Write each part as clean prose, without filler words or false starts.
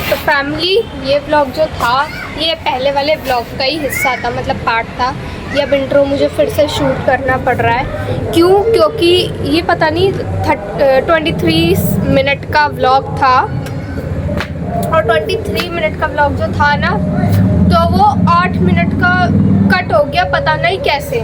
तो फैमिली, ये ब्लॉग जो था ये पहले वाले ब्लॉग का ही हिस्सा था, मतलब पार्ट था। ये अब इंट्रो मुझे फिर से शूट करना पड़ रहा है। क्यों? क्योंकि ये पता नहीं 23 मिनट का ब्लॉग था, और 23 मिनट का ब्लॉग जो था ना, तो वो 8 मिनट का कट हो गया, पता नहीं कैसे।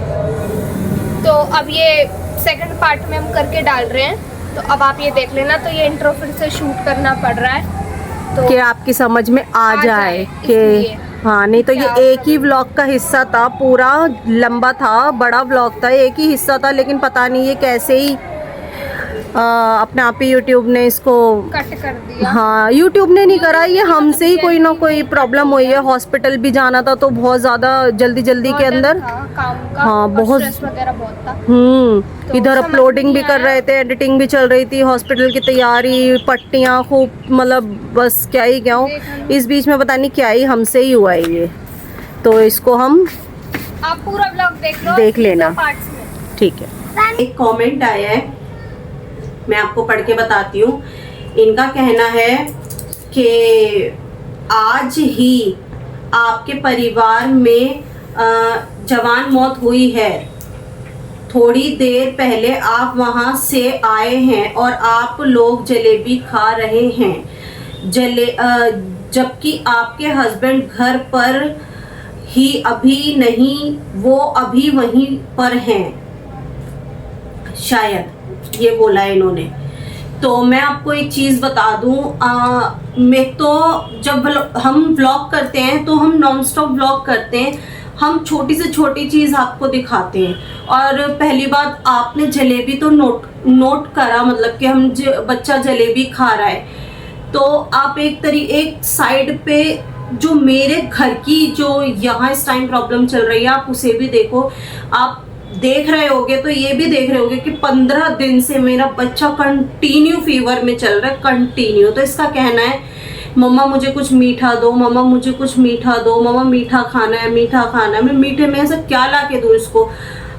तो अब ये सेकंड पार्ट में हम करके डाल रहे हैं, तो अब आप ये देख लेना। तो ये इंट्रो फिर से शूट करना पड़ रहा है तो कि आपकी समझ में आ जाए कि हाँ, नहीं तो ये एक ही व्लॉग का हिस्सा था, पूरा लंबा था, बड़ा व्लॉग था, एक ही हिस्सा था, लेकिन पता नहीं ये कैसे ही अपने आप ही यूट्यूब ने इसको कट कर दिया। हाँ, यूट्यूब ने नहीं करा, ये हमसे ही कोई ना कोई प्रॉब्लम हुई है। हॉस्पिटल भी जाना था तो बहुत ज़्यादा जल्दी के अंदर काम का, हाँ, बहुत स्ट्रेस वगैरह बहुत था। तो इधर अपलोडिंग भी कर रहे थे, एडिटिंग भी चल रही थी, हॉस्पिटल की तैयारी, पट्टियाँ खूब, मतलब बस क्या ही क्या हूँ। इस बीच में पता नहीं क्या ही हमसे ही हुआ है ये, तो इसको हम आप पूरा ब्लॉग देख लेना, पार्ट्स में। ठीक है। एक कमेंट आया है, मैं आपको पढ़ के बताती हूँ। इनका कहना है कि आज ही आपके परिवार में जवान मौत हुई है। थोड़ी देर पहले आप वहाँ से आए हैं और आप लोग जलेबी खा रहे हैं, जबकि आपके हस्बैंड घर पर ही अभी नहीं, वो अभी वहीं पर हैं, शायद ये बोला है इन्होंने। तो मैं आपको एक चीज़ बता दूं, मैं तो जब हम व्लॉग करते हैं तो हम नॉन स्टॉप व्लॉग करते हैं, हम छोटी से छोटी चीज़ आपको दिखाते हैं। और पहली बात, आपने जलेबी तो नोट करा, मतलब कि हम बच्चा जलेबी खा रहा है, तो आप एक साइड पे जो मेरे घर की जो यहाँ इस टाइम प्रॉब्लम चल रही है, आप उसे भी देखो। आप देख रहे होगे तो ये भी देख रहे होगे कि 15 दिन से मेरा बच्चा कंटिन्यू फीवर में चल रहा है, कंटिन्यू। तो इसका कहना है, मम्मा मुझे कुछ मीठा दो, मम्मा मुझे कुछ मीठा दो, मम्मा मीठा खाना है, मीठा खाना है। मैं मीठे में ऐसा क्या ला के दूँ इसको?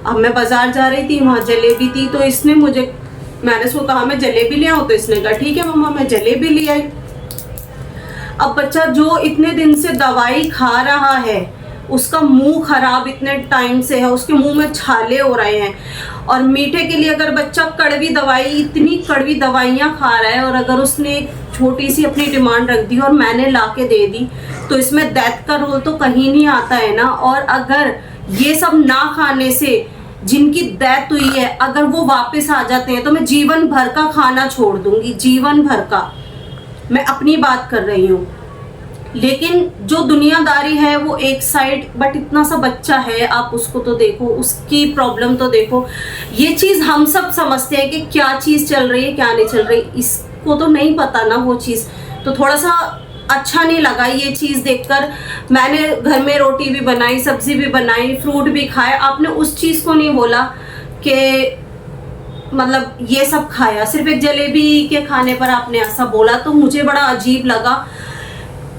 अब मैं बाजार जा रही थी, वहाँ जलेबी थी, तो मैंने इसको कहा मैं जलेबी ले आऊँ, तो इसने कहा ठीक है मम्मा, मैं जलेबी ले आई। अब बच्चा जो इतने दिन से दवाई खा रहा है, उसका मुंह खराब इतने टाइम से है, उसके मुंह में छाले हो रहे हैं, और मीठे के लिए अगर बच्चा इतनी कड़वी दवाइयाँ खा रहा है, और अगर उसने छोटी सी अपनी डिमांड रख दी और मैंने ला के दे दी, तो इसमें डेथ का रोल तो कहीं नहीं आता है ना। और अगर ये सब ना खाने से जिनकी डेथ हुई है, अगर वो वापस आ जाते हैं, तो मैं जीवन भर का खाना छोड़ दूंगी, जीवन भर का। मैं अपनी बात कर रही हूँ, लेकिन जो दुनियादारी है वो एक साइड, बट इतना सा बच्चा है, आप उसको तो देखो, उसकी प्रॉब्लम तो देखो। ये चीज़ हम सब समझते हैं कि क्या चीज़ चल रही है, क्या नहीं चल रही, इसको तो नहीं पता ना वो चीज़। तो थोड़ा सा अच्छा नहीं लगा ये चीज़ देखकर। मैंने घर में रोटी भी बनाई, सब्जी भी बनाई, फ्रूट भी खाए, आपने उस चीज़ को नहीं बोला कि मतलब ये सब खाया, सिर्फ एक जलेबी के खाने पर आपने ऐसा बोला, तो मुझे बड़ा अजीब लगा।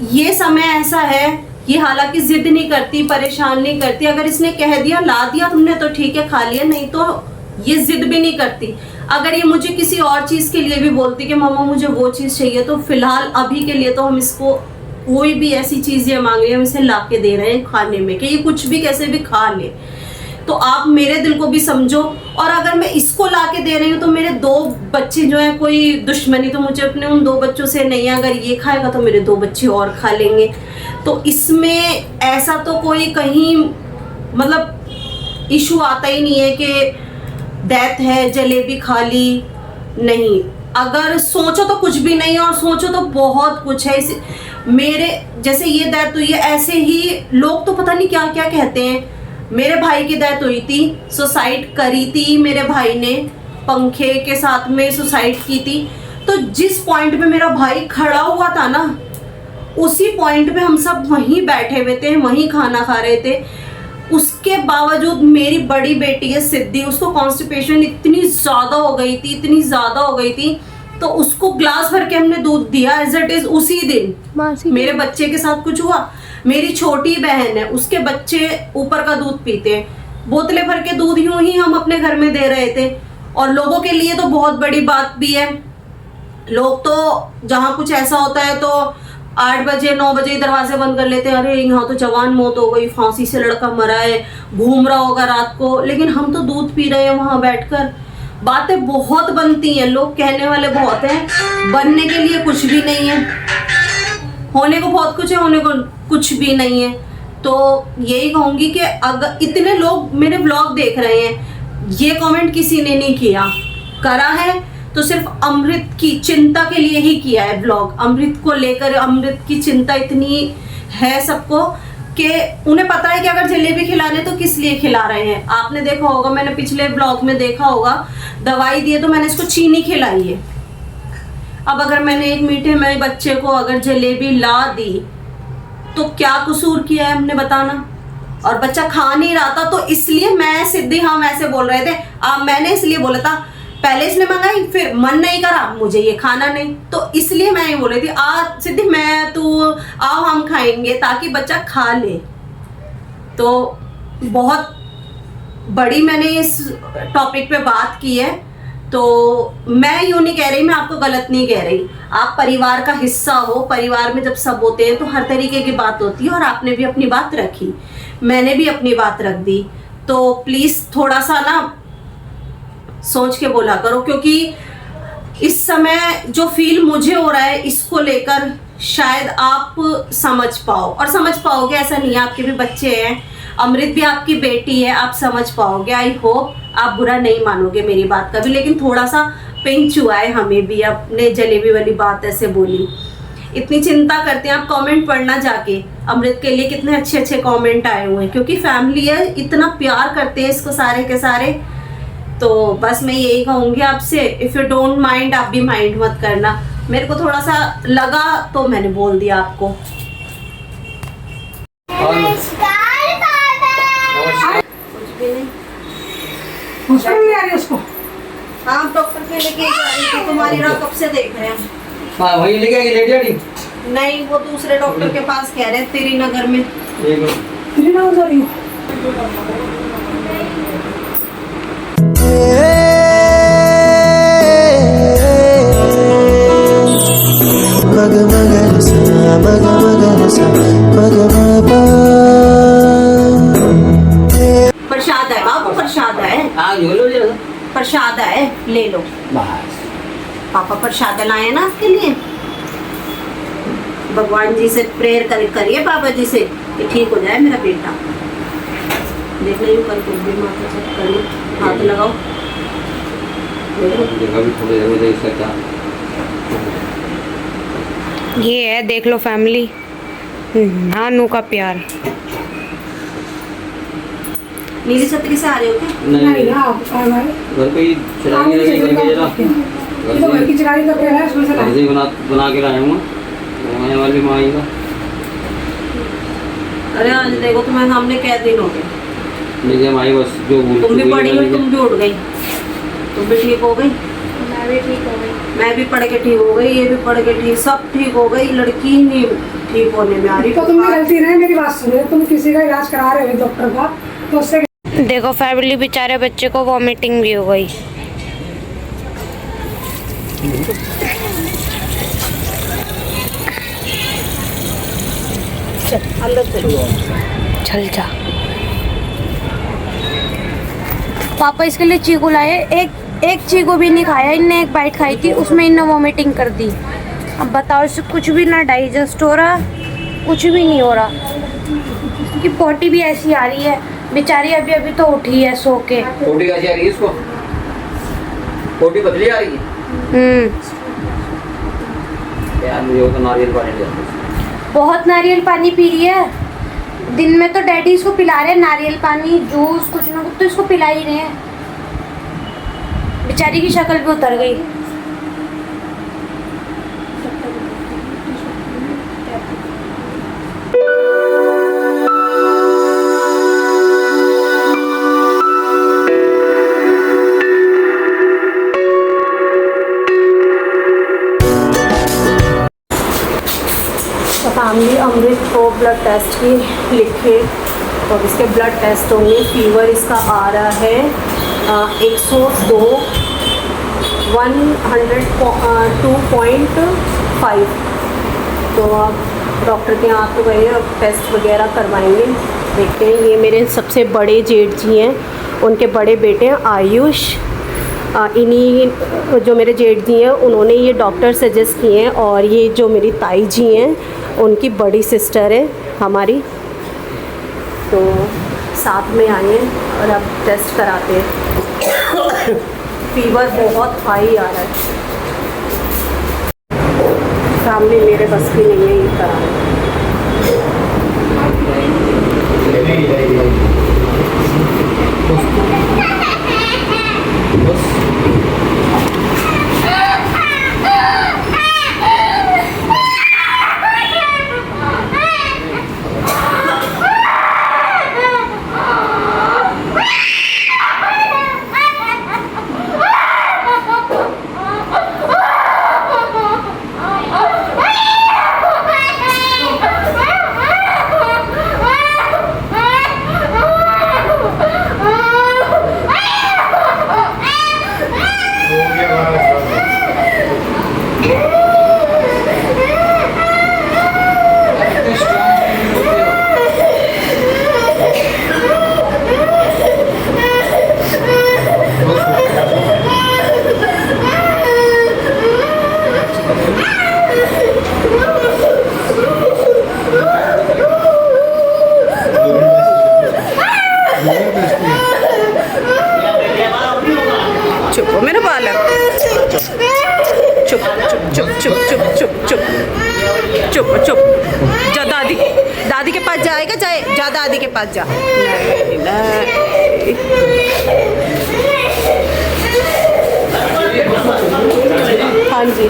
ये समय ऐसा है, ये हालांकि जिद नहीं करती, परेशान नहीं करती, अगर इसने कह दिया ला दिया तुमने तो ठीक है खा लिया, नहीं तो ये जिद भी नहीं करती। अगर ये मुझे किसी और चीज़ के लिए भी बोलती कि मम्मा मुझे वो चीज़ चाहिए, तो फिलहाल अभी के लिए तो हम इसको कोई भी ऐसी चीज़ ये मांग रही है, हम इसे ला के दे रहे हैं खाने में, कि ये कुछ भी कैसे भी खा ले। तो आप मेरे दिल को भी समझो। और अगर मैं इसको ला के दे रही हूँ तो मेरे 2 बच्चे जो है, कोई दुश्मनी तो मुझे अपने उन 2 बच्चों से नहीं है। अगर ये खाएगा तो मेरे 2 बच्चे और खा लेंगे, तो इसमें ऐसा तो कोई कहीं मतलब इशू आता ही नहीं है कि डेथ है, जलेबी खा ली, नहीं। अगर सोचो तो कुछ भी नहीं है, और सोचो तो बहुत कुछ है। मेरे जैसे ये डेथ हुई है, ऐसे ही लोग तो पता नहीं क्या क्या कहते हैं। मेरे भाई की डेथ हुई थी, सुसाइड करी थी मेरे भाई ने, पंखे के साथ में सुसाइड की थी। तो जिस पॉइंट पे मेरा भाई खड़ा हुआ था ना, उसी पॉइंट पे हम सब वहीं बैठे हुए थे, वहीं खाना खा रहे थे। उसके बावजूद मेरी बड़ी बेटी है सिद्धि, उसको कॉन्स्टिपेशन इतनी ज़्यादा हो गई थी, इतनी ज़्यादा हो गई थी, तो उसको ग्लास भर के हमने दूध दिया एज इट इज उसी दिन। मेरे बच्चे के साथ कुछ हुआ, मेरी छोटी बहन है, उसके बच्चे ऊपर का दूध पीते हैं, बोतलें भर के दूध यूं ही हम अपने घर में दे रहे थे। और लोगों के लिए तो बहुत बड़ी बात भी है, लोग तो जहाँ कुछ ऐसा होता है तो 8 बजे 9 बजे दरवाजे बंद कर लेते हैं, अरे यहाँ तो जवान मौत हो गई, फांसी से लड़का मरा है, घूम रहा होगा रात को, लेकिन हम तो दूध पी रहे हैं वहां बैठकर। बातें बहुत बनती हैं, लोग कहने वाले बहुत हैं, बनने के लिए कुछ भी नहीं है, होने को बहुत कुछ है, होने को कुछ भी नहीं है। तो यही कहूंगी कि अगर इतने लोग मेरे ब्लॉग देख रहे हैं, ये कमेंट किसी ने नहीं किया, करा है तो सिर्फ अमृत की चिंता के लिए ही किया है ब्लॉग। अमृत को लेकर, अमृत की चिंता इतनी है सबको कि उन्हें पता है कि अगर जलेबी खिलाने तो किस लिए खिला रहे हैं। आपने देखा होगा, मैंने पिछले ब्लॉग में देखा होगा, दवाई दी है तो मैंने इसको चीनी खिलाई है। अब अगर मैंने एक मीठे में बच्चे को अगर जलेबी ला दी तो क्या कसूर किया है हमने, बताना। और बच्चा खा नहीं रहा था तो इसलिए मैं, सिद्धि हम ऐसे बोल रहे थे, मैंने इसलिए बोला था, पहले इसने मंगाई फिर मन नहीं करा, मुझे ये खाना नहीं, तो इसलिए मैं ये बोल रही थी, आज सिद्धि मैं तू आओ हम खाएंगे, ताकि बच्चा खा ले। तो बहुत बड़ी मैंने इस टॉपिक पे बात की है। तो मैं यूं नहीं कह रही, मैं आपको गलत नहीं कह रही, आप परिवार का हिस्सा हो, परिवार में जब सब होते हैं तो हर तरीके की बात होती है, और आपने भी अपनी बात रखी, मैंने भी अपनी बात रख दी। तो प्लीज थोड़ा सा ना सोच के बोला करो, क्योंकि इस समय जो फील मुझे हो रहा है इसको लेकर शायद आप समझ पाओ, और समझ पाओगे, ऐसा नहीं है, आपके भी बच्चे हैं, अमृत भी आपकी बेटी है, आप समझ पाओगे। आई होप आप बुरा नहीं मानोगे मेरी बात का भी, लेकिन थोड़ा सा पिंच हुआ है हमें भी, अपने जलेबी वाली बात ऐसे बोली। इतनी चिंता करते हैं आप, कमेंट पढ़ना जाके, अमृत के लिए कितने अच्छे अच्छे कमेंट आए हुए हैं, क्योंकि फैमिली है, इतना प्यार करते हैं इसको सारे के सारे। तो बस मैं यही कहूँगी आपसे, इफ़ यू डोंट माइंड, आप भी माइंड मत करना, मेरे को थोड़ा सा लगा तो मैंने बोल दिया आपको। हॉस्पिटल ले आ रही है उसको? हाँ, डॉक्टर के लेके जा रही थी, तुम्हारी राह कब से देख रहे हैं। हाँ वही लेके आएगी लेडी आड़ी? नहीं, वो दूसरे डॉक्टर के पास कह रहे हैं, तेरी नगर में। तेरी नाम जा रही है। प्रसाद है बाबू, प्रसाद है, हाँ झोलो ले लो। प्रसाद है, ले लो। बस पापा प्रसाद लाए ना आपके लिए, भगवान जी से प्रेयर करिए पापा जी से कि ठीक हो जाए मेरा बेटा। देख लो कल कुछ भी माथा चेक करिए, हाथ लगाओ, जगह भी थोड़ी जगह दे सकता। ये है, देख लो फैमिली, नानू का प्यार। नीली छतरी से आ रहे हो क्या? नहीं आप घर पे ही चलाएंगे, लगे करके जरा ये तो घर की चिराई का पेड़ है, उसमें से घर से ही बना के लाया हूँ, बनाने वाली माई का। अरे आज देखो तुम्हारे सामने क्या दिन हो गए, देखिए माई बस जो तुम भी पढ़ी हो, तुम भी उठ गई, तुम भी ठीक हो गई, मैं भी ठीक हो गई, मैं भी पढ़ के ठीक हो गई, ये भी पढ़ के ठीक, सब ठीक हो गई, लड़की ही नहीं ठीक होने में आ रही। तो तुम्हें गलती नहीं, मेरी बात सुनो, तुम किसी का इलाज करा रहे हो डॉक्टर का, तो उससे देखो फैमिली, बेचारे बच्चे को वॉमिटिंग भी हो गई। अंदर चल जा पापा, इसके लिए चीकू लाए, एक चीकू भी नहीं खाया इनने, एक बाइट खाई थी, उसमें इनने वॉमिटिंग कर दी। अब बताओ, इससे कुछ भी ना डाइजेस्ट हो रहा, कुछ भी नहीं हो रहा, क्योंकि पोटी भी ऐसी आ रही है बेचारी, अभी तो उठी है सो के। पोटी कैसी आ रही है इसको? पोटी बदली आ रही है यार, मुझे वो तो नारियल पानी ले आता है। बहुत नारियल पानी पी रही है, दिन में तो डैडी इसको पिला रहे हैं नारियल पानी, जूस, कुछ ना कुछ तो इसको पिला ही रहे हैं। बेचारी की शक्ल भी उतर गई। फैमिली अमृत को ब्लड टेस्ट की लिखे, तो इसके ब्लड टेस्ट होंगे। फीवर इसका आ रहा है 102, 102.5, तो आप डॉक्टर के यहाँ तो गए, अब टेस्ट वगैरह करवाएंगे, देखते हैं। ये मेरे सबसे बड़े जेठ जी हैं, उनके बड़े बेटे हैं आयुष। इन्हीं जो मेरे जेठ जी हैं उन्होंने ये डॉक्टर सजेस्ट किए हैं, और ये जो मेरी ताई जी हैं उनकी बड़ी सिस्टर है हमारी, तो साथ में आए हैं और अब टेस्ट कराते हैं। फीवर बहुत हाई आ रहा है, सामने मेरे बस की नहीं है ये कराना। चुप हो मेरा बालक, चुप चुप चुप चुप चुप चुप चुप चुप चुप। जा दादी, दादी के पास जाएगा, जाए जा दादी के पास जा। नहीं, नहीं। हाँ जी,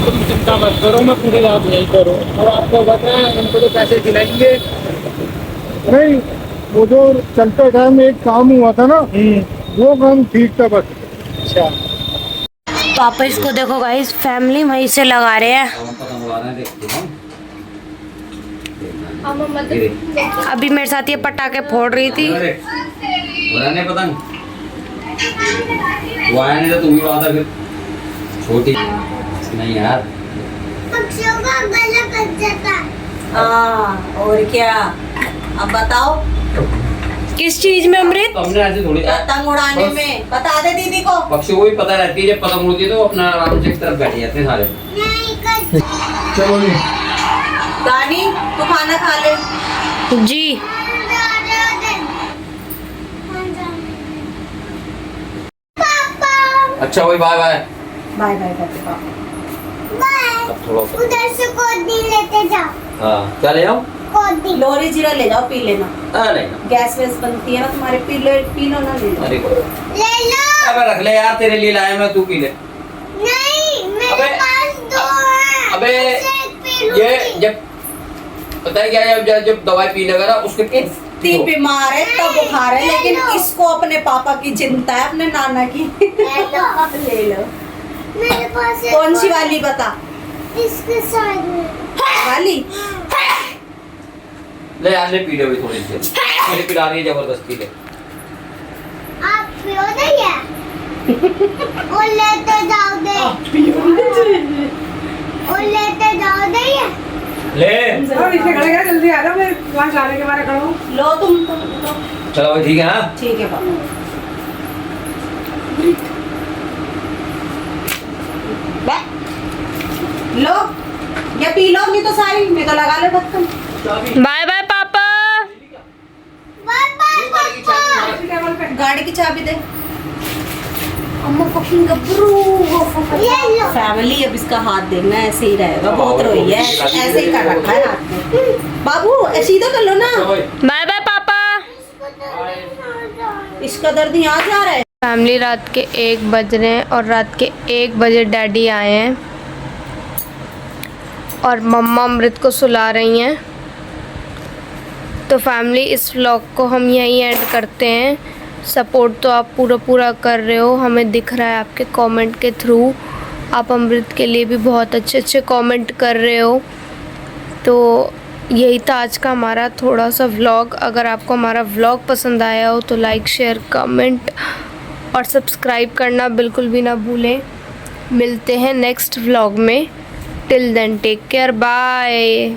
तुम चिंता मत करो, मैं पूरी रात यही करूँ और आपको बताएं उनको तो पैसे दिलाएंगे। नहीं, वो जो चलते टाइम एक काम हुआ था ना, वो काम ठीक था बस। अच्छा, पापा इसको देखो गाइस, फैमिली वहीं से लगा रहे हैं। अभी मेरे साथ ये पटाखे फोड़ रही थी। पतंग वो आया नहीं तो तुम ही आता फिर छोटी नहीं यार। पक्षियों का गला कट जाता है। हाँ, और क्या, अब बताओ किस चीज में अमृत? तो हमने ऐसे थोड़ी पतंग उड़ाने में, बता दे दीदी को। पक्षियों को भी पता रहती है जब पतंग उड़ती है तो अपना आराम से एक तरफ बैठ जाते हैं सारे। चलो नहीं, दानी तू खाना खा ले। जी अच्छा वही बाय बाय बाय बाय पापा। अब थोड़ा उधर से कोडी लेते जाओ। हाँ क्या ले आओ? कोडी। लोरी जीरा ले जाओ, पी लेना। नहीं गैस वैस बनती है ना तुम्हारे, पी लो ना, ले लो। अरे ले लो। अबे रख ले यार, तेरे लिए लाया मैं, तू पी ले। नहीं, मेरे अबे पास दो है। अबे ये जब पता है क्या, जब दवाई पी लेगा ना उसके इतनी बीमार है, तब बुखार है, लेकिन इसको अपने पापा की चिंता है, अपने नाना की। ले लो। मेरे पास कौन सी वाली बता? इसके साइड में वाली ले आने पी ले भाई थोड़ी सी मेरे पिला रही है जबरदस्ती ले आप पियो नहीं है और लेते जाओ दे और लेते जाओ दे ये ले और इसे खड़े गए जल्दी आ जाओ, मैं वहाँ जाने के बारे खड़ा हूँ। लो तुम चलो भाई ठीक है हाँ ठीक है पापा। लो या पी लो, नहीं तो सारी मैं तो लगा ले ढक्कन। बाय बाय पापा। बाय बाय पापा गाड़ी की चाबी दे। अम्मा fucking गब्रू ये लो फैमिली अब इसका हाथ देखना, ऐसे ही रहेगा, बहुत रोई है, ऐसे ही कर रखा है हाथ में। बाबू सीधा कर लो ना, चलो भाई बाय बाय पापा। इसका दर्द यहाँ से आ रहा है। फैमिली रात के 1 बज रहे हैं और रात के 1 बजे डैडी आए हैं और मम्मा अमृत को सुला रही हैं। तो फैमिली इस व्लॉग को हम यहीं एंड करते हैं। सपोर्ट तो आप पूरा कर रहे हो, हमें दिख रहा है आपके कमेंट के थ्रू। आप अमृत के लिए भी बहुत अच्छे कमेंट कर रहे हो। तो यही था आज का हमारा थोड़ा सा व्लॉग। अगर आपको हमारा व्लॉग पसंद आया हो तो लाइक शेयर कमेंट और सब्सक्राइब करना बिल्कुल भी ना भूलें। मिलते हैं नेक्स्ट व्लॉग में। Till then take care, bye.